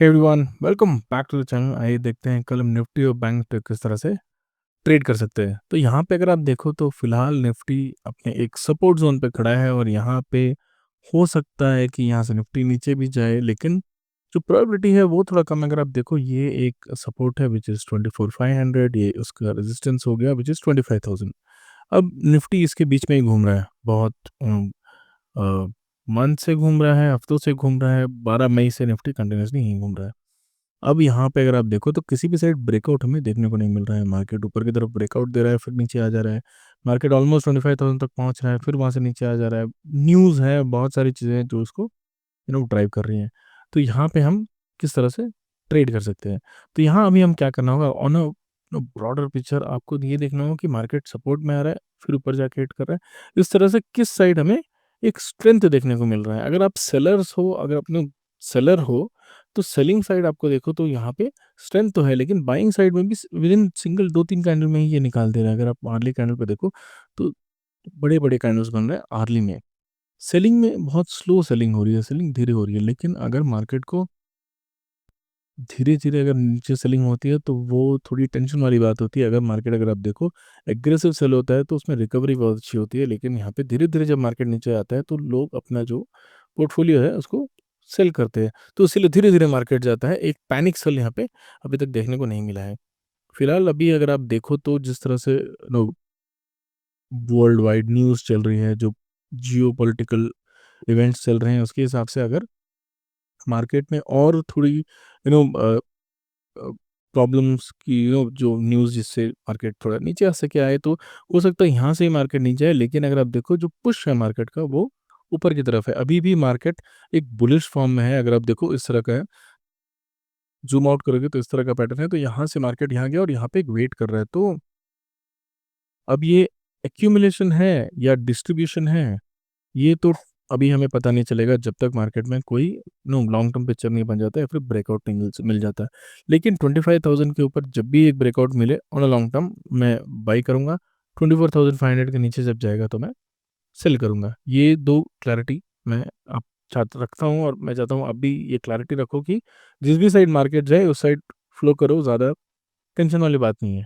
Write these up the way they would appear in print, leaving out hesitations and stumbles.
Everyone welcome back to the channel. आइए देखते हैं कल हम निफ्टी और बैंक निफ्टी किस तरह से ट्रेड कर सकते हैं। तो यहाँ पे अगर आप देखो तो फिलहाल निफ्टी अपने एक सपोर्ट जोन पे खड़ा है और यहाँ पे हो सकता है कि यहाँ से निफ्टी नीचे भी जाए, लेकिन जो प्रोबेबिलिटी है वो थोड़ा कम है। अगर आप देखो ये एक सपोर्ट है विच इज़ 24,500, ये उसका रेजिस्टेंस हो गया विच इज़ 25,000। अब निफ्टी इसके बीच में ही घूम रहा है, बहुत मंथ से घूम रहा है, हफ्तों से घूम रहा है। 12 मई से निफ्टी कंटिन्यूसली ही घूम रहा है। अब यहाँ पे अगर आप देखो तो किसी भी साइड ब्रेकआउट हमें देखने को नहीं मिल रहा है। मार्केट ऊपर की तरफ ब्रेकआउट दे रहा है, फिर नीचे आ जा रहा है। मार्केट ऑलमोस्ट 25,000 तक पहुँच रहा है, फिर वहाँ से नीचे आ जा रहा है। न्यूज़ है, बहुत सारी चीज़ें हैं जो उसको ड्राइव कर रही हैं। तो यहाँ पे हम किस तरह से ट्रेड कर सकते हैं? तो यहाँ अभी हम क्या करना होगा, ऑन अ ब्रॉडर पिक्चर आपको ये देखना होगा कि मार्केट सपोर्ट में आ रहा है, फिर ऊपर जाके हिट कर रहा है। इस तरह से किस साइड हमें एक स्ट्रेंथ देखने को मिल रहा है। अगर आप सेलर्स हो, अगर अपने सेलर हो, तो सेलिंग साइड आपको देखो तो यहाँ पे स्ट्रेंथ तो है, लेकिन बाइंग साइड में भी विद इन सिंगल 2-3 कैंडल में ही ये निकाल दे रहा है। अगर आप आर्ली कैंडल पे देखो तो बड़े-बड़े कैंडल्स बन रहे हैं आर्ली में। सेलिंग में बहुत स्लो सेलिंग हो रही है, सेलिंग धीरे हो रही है। लेकिन अगर मार्केट को धीरे-धीरे अगर नीचे सेलिंग होती है तो वो थोड़ी टेंशन वाली बात होती है। अगर मार्केट अगर आप देखो एग्रेसिव सेल होता है तो उसमें रिकवरी बहुत अच्छी होती है। लेकिन यहाँ पे धीरे-धीरे जब मार्केट नीचे आता है तो लोग अपना जो पोर्टफोलियो है उसको सेल करते हैं। तो इसीलिए धीरे-धीरे मार्केट जाता है। एक पैनिक सेल यहाँ पे अभी तक देखने को नहीं मिला है। फिलहाल अभी अगर आप देखो तो जिस तरह से वर्ल्ड वाइड न्यूज़ चल रही है, जो जियोपॉलिटिकल इवेंट्स चल रहे हैं, उसके हिसाब से अगर मार्केट में और थोड़ी प्रॉब्लम्स की जो न्यूज़ जिससे मार्केट थोड़ा नीचे आ सके आए, तो हो सकता है यहाँ से ही मार्केट नीचे आए। लेकिन अगर आप देखो जो पुश है मार्केट का वो ऊपर की तरफ है। अभी भी मार्केट एक बुलिश फॉर्म में है। अगर आप देखो इस तरह का है, ज़ूम आउट करोगे तो इस तरह का पैटर्न है। तो यहाँ से मार्केट यहाँ गया और यहाँ पे एक वेट कर रहा है। तो अब ये एक्यूमुलेशन है या डिस्ट्रीब्यूशन है, ये तो अभी हमें पता नहीं चलेगा जब तक मार्केट में कोई लॉन्ग टर्म पिक्चर नहीं बन जाता है, फिर ब्रेकआउट नहीं मिल जाता है। लेकिन 25,000 के ऊपर जब भी एक ब्रेकआउट मिले ऑन अ लॉन्ग टर्म, मैं बाई करूँगा। 24,500 के नीचे जब जाएगा तो मैं सेल करूँगा। ये 2 क्लैरिटी मैं आप चाहता रखता हूँ और मैं चाहता हूँ आप भी ये क्लैरिटी रखो कि जिस भी साइड मार्केट जाए उस साइड फ्लो करो, ज़्यादा टेंशन वाली बात नहीं है।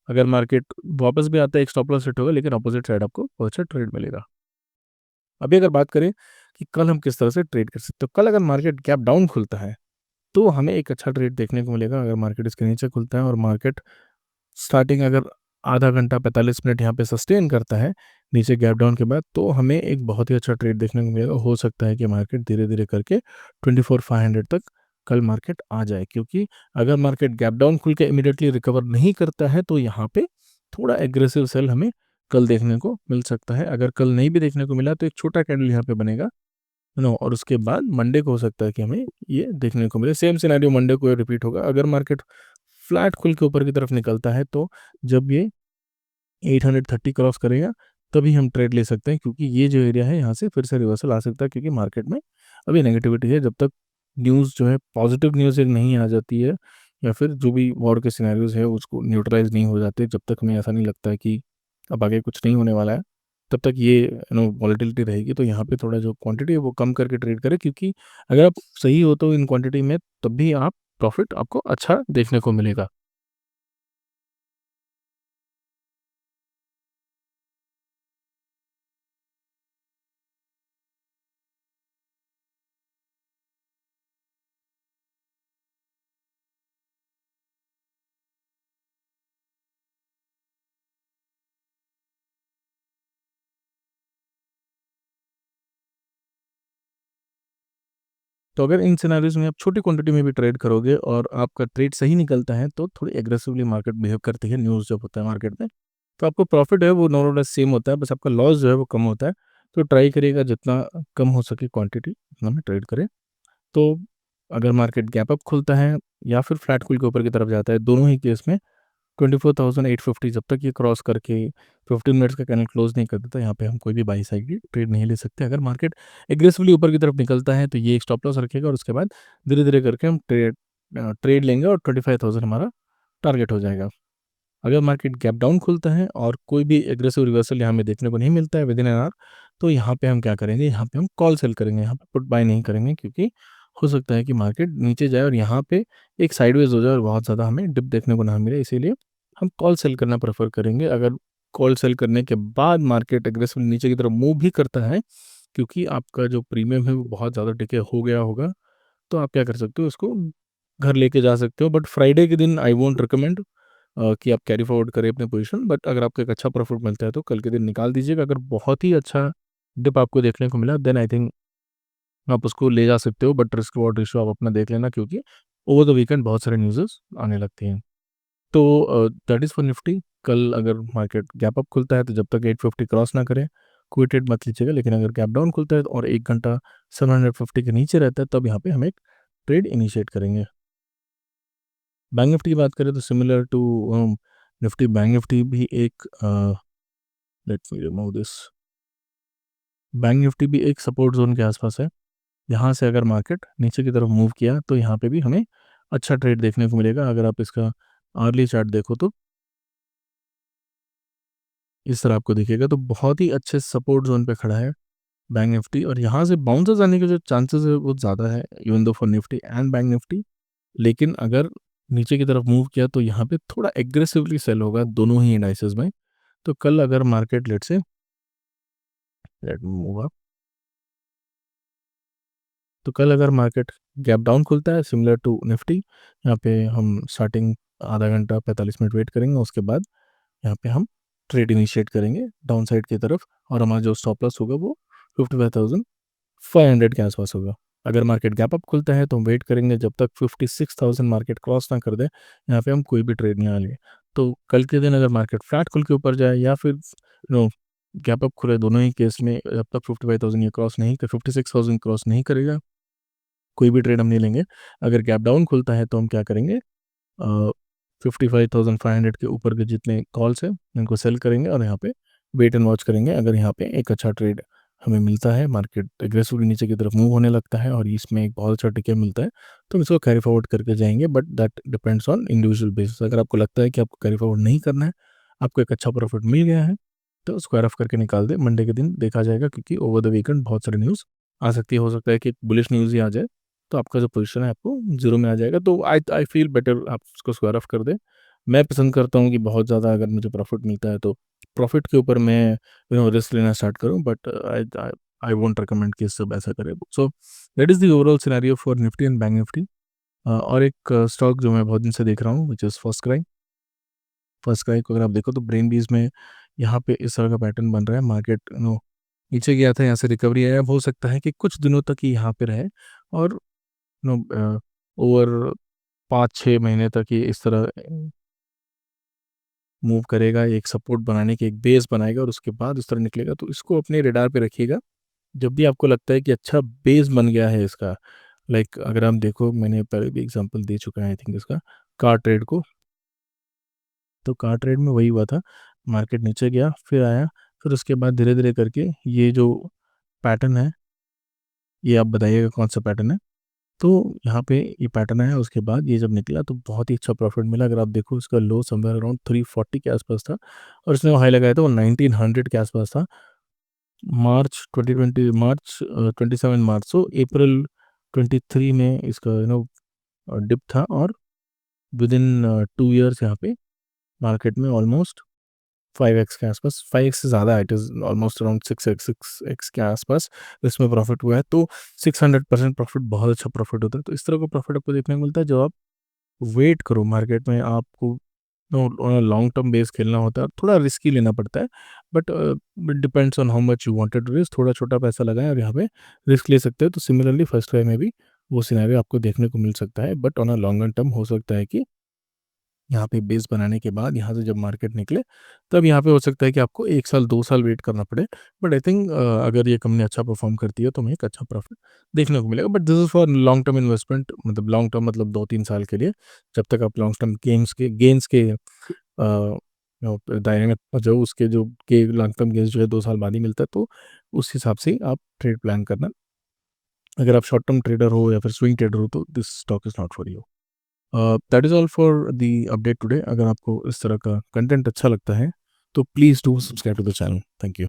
अगर मार्केट वापस भी आता है एक स्टॉप लॉस हिट होगा, लेकिन अपोजिट साइड आपको बहुत अच्छा ट्रेड मिलेगा। अभी अगर बात करें कि कल हम किस तरह से ट्रेड कर सकते हो, कल अगर मार्केट गैप डाउन खुलता है तो हमें एक अच्छा ट्रेड देखने को मिलेगा। अगर मार्केट इसके नीचे खुलता है और मार्केट स्टार्टिंग अगर आधा घंटा 45 मिनट यहाँ पे सस्टेन करता है नीचे गैप डाउन के बाद, तो हमें एक बहुत ही अच्छा ट्रेड देखने को मिलेगा। हो सकता है कि मार्केट धीरे धीरे करके 24,500 तक कल मार्केट आ जाए, क्योंकि अगर मार्केट गैप डाउन खुल के इमीडिएटली रिकवर नहीं करता है तो यहाँ पे थोड़ा एग्रेसिव सेल हमें कल देखने को मिल सकता है। अगर कल नहीं भी देखने को मिला तो एक छोटा कैंडल यहाँ पे बनेगा, और उसके बाद मंडे को हो सकता है कि हमें ये देखने को मिले। सेम सिनेरियो मंडे को रिपीट होगा। अगर मार्केट फ्लैट खुल के ऊपर की तरफ निकलता है तो जब ये 830 क्रॉस करेगा तभी हम ट्रेड ले सकते हैं, क्योंकि ये जो एरिया है यहाँ से फिर से रिवर्सल आ सकता है, क्योंकि मार्केट में अभी नेगेटिविटी है। जब तक न्यूज़ जो है पॉजिटिव न्यूज़ एक नहीं आ जाती है, या फिर जो भी वॉर के सिनेरियोज है उसको न्यूट्रलाइज नहीं हो जाते, जब तक हमें ऐसा नहीं लगता है कि अब आगे कुछ नहीं होने वाला है, तब तक ये वॉलेटिलिटी रहेगी। तो यहाँ पे थोड़ा जो क्वांटिटी है वो कम करके ट्रेड करें, क्योंकि अगर आप सही हो तो इन क्वांटिटी में तब भी आप प्रॉफिट आपको अच्छा देखने को मिलेगा। तो अगर इन सिनेरियोज़ में आप छोटी क्वांटिटी में भी ट्रेड करोगे और आपका ट्रेड सही निकलता है, तो थोड़ी एग्रेसिवली मार्केट बिहेव करती है न्यूज़ जब होता है मार्केट में, तो आपको प्रॉफिट है वो मोर और लेस सेम होता है, बस आपका लॉस जो है वो कम होता है। तो ट्राई करिएगा जितना कम हो सके क्वांटिटी उतना में ट्रेड करें। तो अगर मार्केट गैप अप खुलता है या फिर फ्लैट खुल के ऊपर की तरफ जाता है, दोनों ही केस में 24,850 जब तक ये क्रॉस करके 15 मिनट्स का कैंडल क्लोज नहीं कर देता, यहाँ पे हम कोई भी बाई साइड की ट्रेड नहीं ले सकते। अगर मार्केट एग्रेसिवली ऊपर की तरफ निकलता है तो ये एक स्टॉप लॉस रखेगा और उसके बाद धीरे-धीरे करके हम ट्रेड लेंगे और 25,000 हमारा टारगेट हो जाएगा। अगर मार्केट गैप डाउन खुलता है और कोई भी एग्रेसिव रिवर्सल यहाँ हमें देखने को नहीं मिलता है विदिन एन आवर, तो यहाँ पे हम क्या करेंगे, यहाँ पे हम कॉल सेल करेंगे, यहाँ पे पुट बाय नहीं करेंगे, क्योंकि हो सकता है कि मार्केट नीचे जाए और यहाँ पे एक साइडवेज़ हो जाए और बहुत ज़्यादा हमें डिप देखने को ना मिले, इसीलिए हम कॉल सेल करना प्रेफ़र करेंगे। अगर कॉल सेल करने के बाद मार्केट एग्रेसिवली नीचे की तरफ मूव भी करता है, क्योंकि आपका जो प्रीमियम है वो बहुत ज़्यादा डिके हो गया होगा, तो आप क्या कर सकते हो, उसको घर लेके जा सकते हो। बट फ्राइडे के दिन आई वोंट रिकमेंड कि आप कैरी फॉरवर्ड करें अपने पोजीशन। बट अगर आपको एक अच्छा प्रॉफिट मिलता है तो कल के दिन निकाल दीजिएगा। अगर बहुत ही अच्छा डिप आपको देखने को मिला, देन आई थिंक आप उसको ले जा सकते हो, बट रिस्क रिवॉर्ड रेशियो आप अपना देख लेना, क्योंकि ओवर द वीकेंड बहुत सारे न्यूज़ेस आने लगती हैं। तो दैट इज़ फॉर निफ्टी। कल अगर मार्केट गैप अप खुलता है तो जब तक 850 क्रॉस ना करे कोई ट्रेड मत लीजिएगा, लेकिन अगर गैप डाउन खुलता है और 1 घंटा 750 के नीचे रहता है, तब यहाँ पे हम एक ट्रेड इनिशिएट करेंगे। बैंक निफ्टी की बात करें तो similar to Nifty, bank Nifty भी एक let me remove this, bank Nifty भी एक सपोर्ट ज़ोन के आसपास है। यहाँ से अगर मार्केट नीचे की तरफ मूव किया तो यहाँ पे भी हमें अच्छा ट्रेड देखने को मिलेगा। अगर आप इसका अर्ली चार्ट देखो तो इस तरह आपको दिखेगा, तो बहुत ही अच्छे सपोर्ट ज़ोन पे खड़ा है बैंक निफ्टी, और यहाँ से बाउंसर्स आने के जो चांसेस है वो ज़्यादा है, even though for Nifty and bank Nifty. लेकिन अगर नीचे की तरफ मूव किया तो यहाँ पे थोड़ा एग्रेसिवली सेल होगा दोनों ही इंडाइसेस में। तो कल अगर मार्केट लेट मूव अप, तो कल अगर मार्केट गैप डाउन खुलता है सिमिलर टू निफ्टी, यहाँ पे हम स्टार्टिंग आधा घंटा 45 मिनट वेट करेंगे, उसके बाद यहाँ पे हम ट्रेड इनिशिएट करेंगे डाउन साइड की तरफ, और हमारा जो स्टॉप लॉस होगा वो 55,500 के आसपास होगा। अगर मार्केट गैप अप खुलता है तो हम वेट करेंगे जब तक 56,000 मार्केट क्रॉस ना कर दे, यहाँ पे हम कोई भी ट्रेड नहीं आएंगे। तो कल के दिन अगर मार्केट फ्लैट खुल के ऊपर जाए या फिर नो गैप अप खुले, दोनों ही केस में जब तक 55,000 ये क्रॉस नहीं कर 56,000 क्रॉस नहीं करेगा, कोई भी ट्रेड हम नहीं लेंगे। अगर गैप डाउन खुलता है तो हम क्या करेंगे, 55,500 के ऊपर के जितने कॉल्स हैं इनको सेल करेंगे और यहाँ पे वेट एंड वॉच करेंगे। अगर यहाँ पे एक अच्छा ट्रेड हमें मिलता है, मार्केट एग्रेसिवली नीचे की तरफ मूव होने लगता है और इसमें एक बहुत अच्छा टिके मिलता है, तो हम इसको कैरी फॉरवर्ड करके जाएंगे। But that depends on individual basis. अगर आपको लगता है कि आपको कैरी फॉरवर्ड नहीं करना है, आपको एक अच्छा प्रॉफिट मिल गया है, तो स्क्वायर ऑफ करके निकाल दे। मंडे के दिन देखा जाएगा, क्योंकि ओवर द वीकेंड बहुत सारे न्यूज़ आ सकती है। हो सकता है कि बुलिश न्यूज़ ही आ जाए, तो आपका जो पोजीशन है आपको ज़ीरो में आ जाएगा। तो आई आई फील बेटर आप उसको स्क्वायर ऑफ कर दें। मैं पसंद करता हूँ कि बहुत ज़्यादा अगर मुझे प्रॉफिट मिलता है तो प्रॉफिट के ऊपर मैं रिस्क लेना स्टार्ट करूँ, but I I I won't recommend कि सब ऐसा करें। So that is the overall scenario for Nifty and bank Nifty. और एक स्टॉक जो मैं बहुत दिन से देख रहा हूँ, व्हिच इज़ फर्स्टक्राई। फर्स्टक्राई को अगर आप देखो तो ब्रेन बीज में यहाँ पे इस तरह का पैटर्न बन रहा है। मार्केट नीचे गया था, यहाँ से रिकवरी आया। अब हो सकता है कि कुछ दिनों तक ही यहाँ पे रहे और ओवर 5-6 महीने तक ये इस तरह मूव करेगा, एक सपोर्ट बनाने की एक बेस बनाएगा और उसके बाद इस तरह निकलेगा। तो इसको अपने रडार पे रखिएगा। जब भी आपको लगता है कि अच्छा बेस बन गया है इसका, लाइक अगर आप देखो, मैंने पहले भी एग्जांपल दे चुका है आई थिंक इसका, कार ट्रेड को। तो कार ट्रेड में वही हुआ था, मार्केट नीचे गया फिर आया, फिर उसके बाद धीरे धीरे करके ये जो पैटर्न है, ये आप बताइएगा कौन सा पैटर्न है। तो यहाँ पे ये पैटर्न आया, उसके बाद ये जब निकला तो बहुत ही अच्छा प्रॉफिट मिला। अगर आप देखो, इसका लो समवेयर अराउंड 340 के आसपास था और इसने वो हाई लगाया था वो 1900 के आसपास था। मार्च 27 मार्च, सो अप्रैल 23 में इसका डिप था, और विद इन 2 ईयर्स यहाँ पे मार्केट में ऑलमोस्ट 5x के आसपास, 5x से ज़्यादा, it is almost around 6x के आसपास इसमें प्रॉफिट हुआ है। तो 600% प्रॉफिट बहुत अच्छा प्रॉफिट होता है। तो इस तरह का प्रॉफिट आपको देखने को मिलता है। जब आप वेट करो मार्केट में, आपको लॉन्ग टर्म बेस खेलना होता है, थोड़ा रिस्की लेना पड़ता है, but depends on how much you wanted to risk. थोड़ा छोटा पैसा लगाएं और यहाँ पे रिस्क ले सकते हैं। तो सिमिलरली फर्स्ट ट्राई में भी वो सिनेरियो आपको देखने को मिल सकता है, but on a longer term हो सकता है कि यहाँ पे बेस बनाने के बाद यहाँ से जब मार्केट निकले, तब यहाँ पे हो सकता है कि आपको 1 साल 2 साल वेट करना पड़े। बट आई थिंक अगर ये कंपनी अच्छा परफॉर्म करती है तो हमें एक अच्छा प्रॉफिट देखने को मिलेगा। But this is for long term investment, मतलब लॉन्ग टर्म मतलब 2-3 साल के लिए। जब तक आप लॉन्ग टर्म गेन्स के दायरे में पहुँच जाओ, उसके जो के लॉन्ग टर्म गेन्स जो है 2 साल बाद ही मिलता है, तो उस हिसाब से आप ट्रेड प्लान करना। अगर आप शॉर्ट टर्म ट्रेडर हो या फिर स्विंग ट्रेडर हो तो this stock is not for you. That is all for the update today. अगर आपको इस तरह का कंटेंट अच्छा लगता है तो please do subscribe to the channel. Thank you.